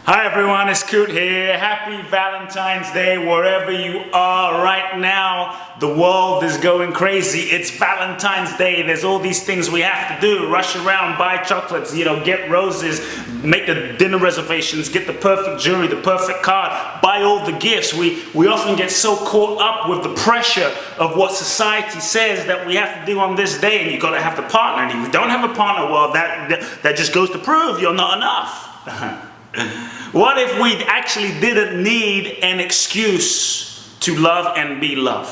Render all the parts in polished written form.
Hi everyone, it's Kute here. Happy Valentine's Day wherever you are right now. The world is going crazy. It's Valentine's Day. There's all these things we have to do. Rush around, buy chocolates, get roses, make the dinner reservations, get the perfect jewelry, the perfect card, buy all the gifts. We often get so caught up with the pressure of what society says that we have to do on this day, and you got to have the partner. And if you don't have a partner, well, that just goes to prove you're not enough. What if we actually didn't need an excuse to love and be loved?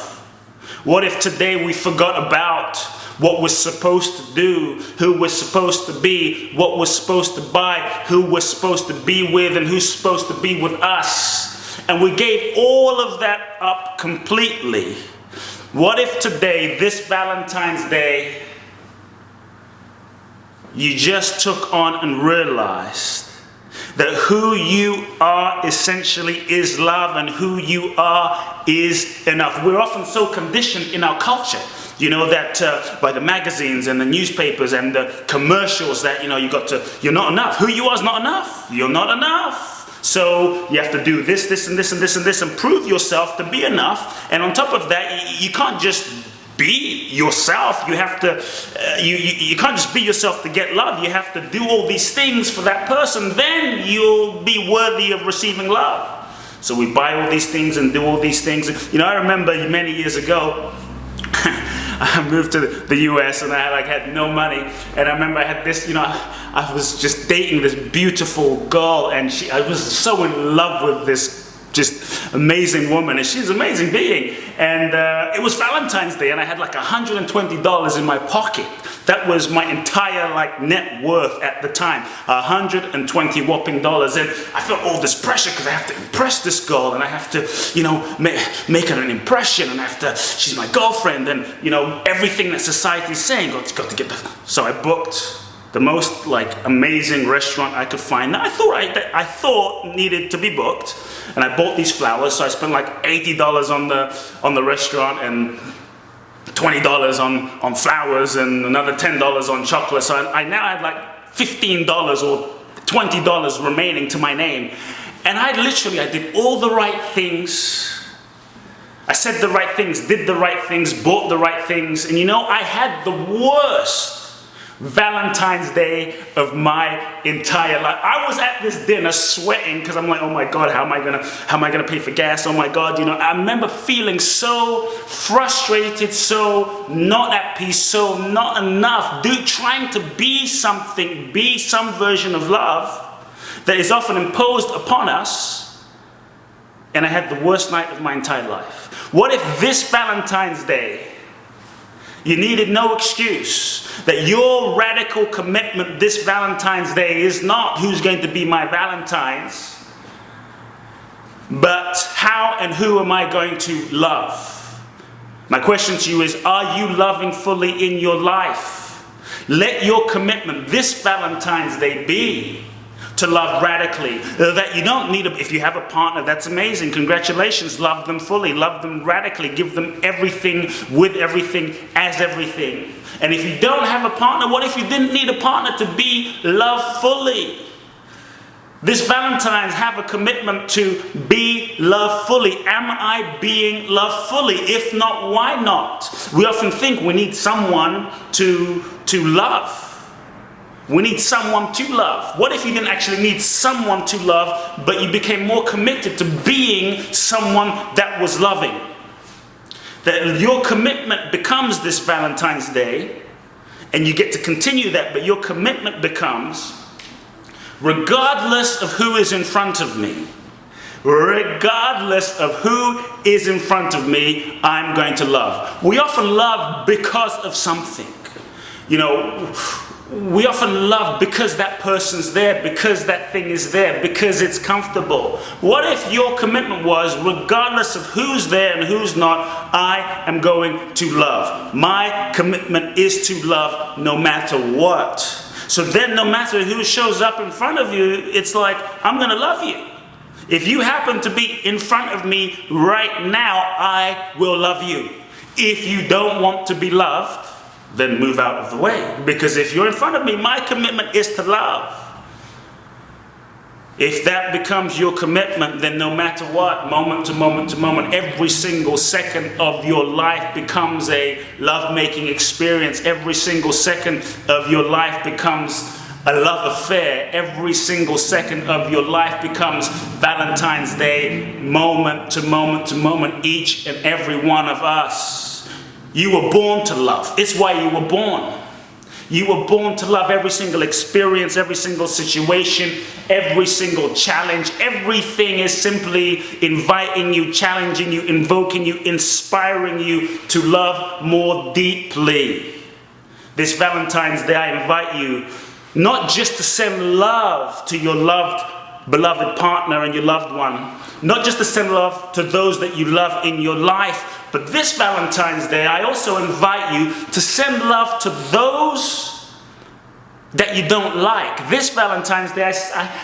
What if today we forgot about what we're supposed to do, who we're supposed to be, what we're supposed to buy, who we're supposed to be with, and who's supposed to be with us, and we gave all of that up completely? What if today, this Valentine's Day, you just took on and realized that who you are essentially is love, and who you are is enough? We're often so conditioned in our culture, that by the magazines and the newspapers and the commercials that, you're not enough. Who you are is not enough. You're not enough. So you have to do this, this, and this, and this, and this, and prove yourself to be enough. And on top of that, you can't just be yourself. You have to, you can't just be yourself to get love. You have to do all these things for that person. Then you'll be worthy of receiving love. So we buy all these things and do all these things. I remember many years ago, I moved to the US and I had no money. And I remember I had this, I was just dating this beautiful girl, and I was so in love with this just amazing woman, and she's an amazing being. And it was Valentine's Day, and I had $120 in my pocket. That was my entire net worth at the time, $120 whopping dollars. And I felt all this pressure because I have to impress this girl, and I have to, make her an impression, and she's my girlfriend, and everything that society's saying, got to get that. So I booked the most amazing restaurant I could find. Now, I thought needed to be booked, and I bought these flowers. So I spent $80 on the restaurant, and $20 on flowers, and another $10 on chocolate. So I now had $15 or $20 remaining to my name, and I did all the right things. I said the right things, did the right things, bought the right things, and I had the worst Valentine's Day of my entire life. I was at this dinner sweating because I'm like, oh my God, how am I gonna pay for gas? Oh my God, I remember feeling so frustrated, so not at peace, so not enough, trying to be something, be some version of love that is often imposed upon us. And I had the worst night of my entire life. What if this Valentine's Day, you needed no excuse, that your radical commitment this Valentine's Day is not who's going to be my Valentine's, but how and who am I going to love? My question to you is, are you loving fully in your life? Let your commitment this Valentine's Day be to love radically. That you don't need if you have a partner, that's amazing. Congratulations, love them fully, love them radically, give them everything, with everything, as everything. And if you don't have a partner, what if you didn't need a partner to be loved fully? This Valentine's, have a commitment to be loved fully. Am I being loved fully? If not, why not? We often think we need someone to love. We need someone to love. What if you didn't actually need someone to love, but you became more committed to being someone that was loving? That your commitment becomes this Valentine's Day, and you get to continue that, but your commitment becomes, regardless of who is in front of me, regardless of who is in front of me, I'm going to love. We often love because of something. We often love because that person's there, because that thing is there, because it's comfortable. What if your commitment was, regardless of who's there and who's not, I am going to love. My commitment is to love no matter what. So then no matter who shows up in front of you, it's I'm going to love you. If you happen to be in front of me right now, I will love you. If you don't want to be loved, then move out of the way. Because if you're in front of me, my commitment is to love. If that becomes your commitment, then no matter what, moment to moment to moment, every single second of your life becomes a love-making experience. Every single second of your life becomes a love affair. Every single second of your life becomes Valentine's Day, moment to moment to moment, each and every one of us. You were born to love. It's why you were born. You were born to love. Every single experience, every single situation, every single challenge, everything is simply inviting you, challenging you, invoking you, inspiring you to love more deeply. This Valentine's Day, I invite you not just to send love to your beloved partner and your loved one, not just to send love to those that you love in your life, but this Valentine's Day, I also invite you to send love to those that you don't like. This Valentine's Day,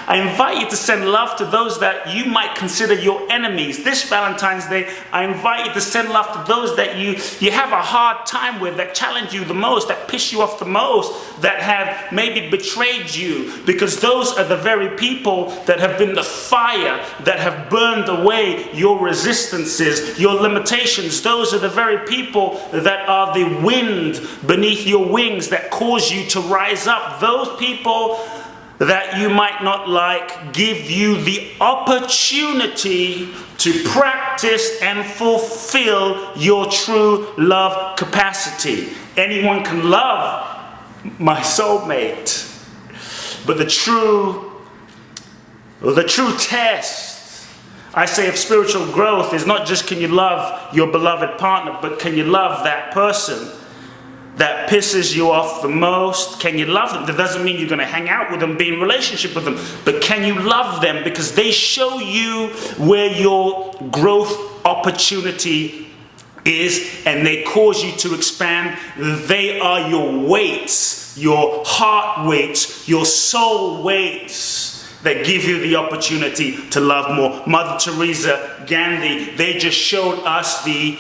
I invite you to send love to those that you might consider your enemies. This Valentine's Day, I invite you to send love to those that you have a hard time with, that challenge you the most, that piss you off the most, that have maybe betrayed you, because those are the very people that have been the fire that have burned away your resistances, your limitations. Those are the very people that are the wind beneath your wings that cause you to rise up. Those people that you might not like give you the opportunity to practice and fulfill your true love capacity. Anyone can love my soulmate, but the true test, I say, of spiritual growth is not just can you love your beloved partner, but can you love that person that pisses you off the most? Can you love them? That doesn't mean you're going to hang out with them, be in relationship with them, but can you love them because they show you where your growth opportunity is, and they cause you to expand. They are your weights, your heart weights, your soul weights that give you the opportunity to love more. Mother Teresa, Gandhi, they just showed us the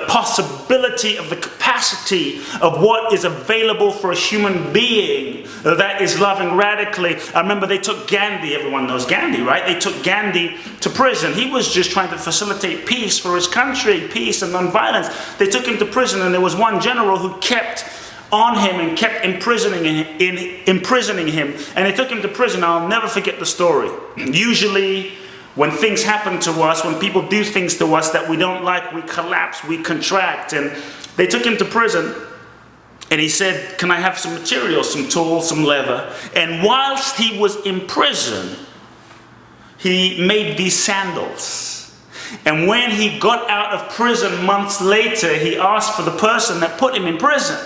possibility of the capacity of what is available for a human being that is loving radically. I remember they took Gandhi, everyone knows Gandhi, right? They took Gandhi to prison. He was just trying to facilitate peace for his country, peace and non-violence. They took him to prison, and there was one general who kept on him and kept imprisoning him, and they took him to prison. I'll never forget the story. Usually when things happen to us, when people do things to us that we don't like, we collapse, we contract. And they took him to prison, and he said, can I have some material, some tools, some leather? And whilst he was in prison, he made these sandals. And when he got out of prison months later, he asked for the person that put him in prison.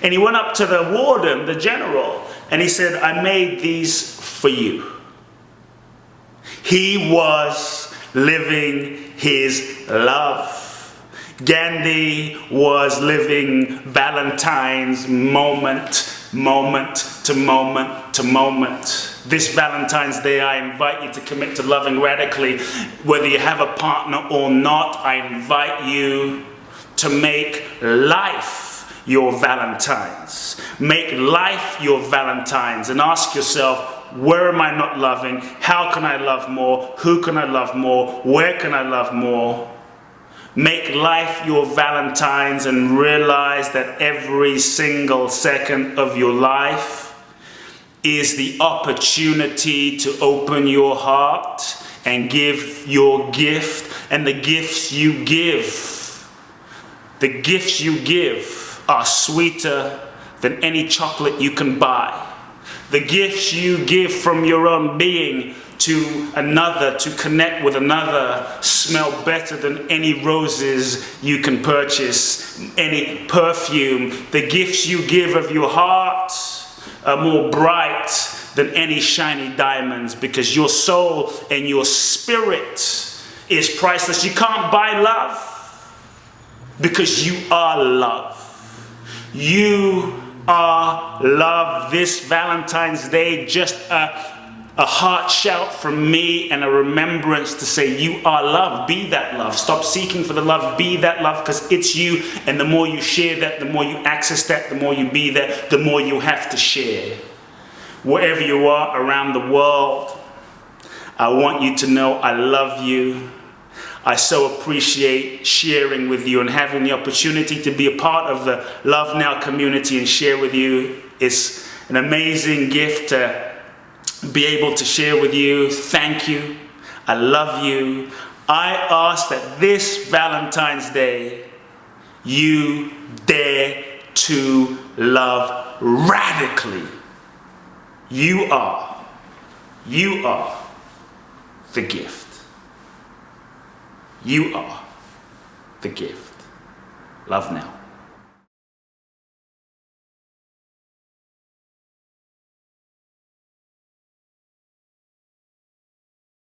And he went up to the warden, the general, and he said, I made these for you. He was living his love. Gandhi was living Valentine's moment to moment to moment. This Valentine's Day, I invite you to commit to loving radically. Whether you have a partner or not, I invite you to make life your Valentine's. Make life your Valentine's, and ask yourself, where am I not loving? How can I love more? Who can I love more? Where can I love more? Make life your Valentine's, and realize that every single second of your life is the opportunity to open your heart and give your gift. And the gifts you give are sweeter than any chocolate you can buy. The gifts you give from your own being to another, to connect with another, smell better than any roses you can purchase, any perfume. The gifts you give of your heart are more bright than any shiny diamonds, because your soul and your spirit is priceless. You can't buy love, because you are love. You are love. This Valentine's Day, just a heart shout from me and a remembrance to say you are love. Be that love. Stop seeking for the love. Be that love, because it's you. And the more you share that, the more you access that, the more you be that, the more you have to share. Wherever you are around the world, I want you to know I love you. I so appreciate sharing with you and having the opportunity to be a part of the Love Now community and share with you. It's an amazing gift to be able to share with you. Thank you. I love you. I ask that this Valentine's Day, you dare to love radically. You are the gift. You are the gift. Love now.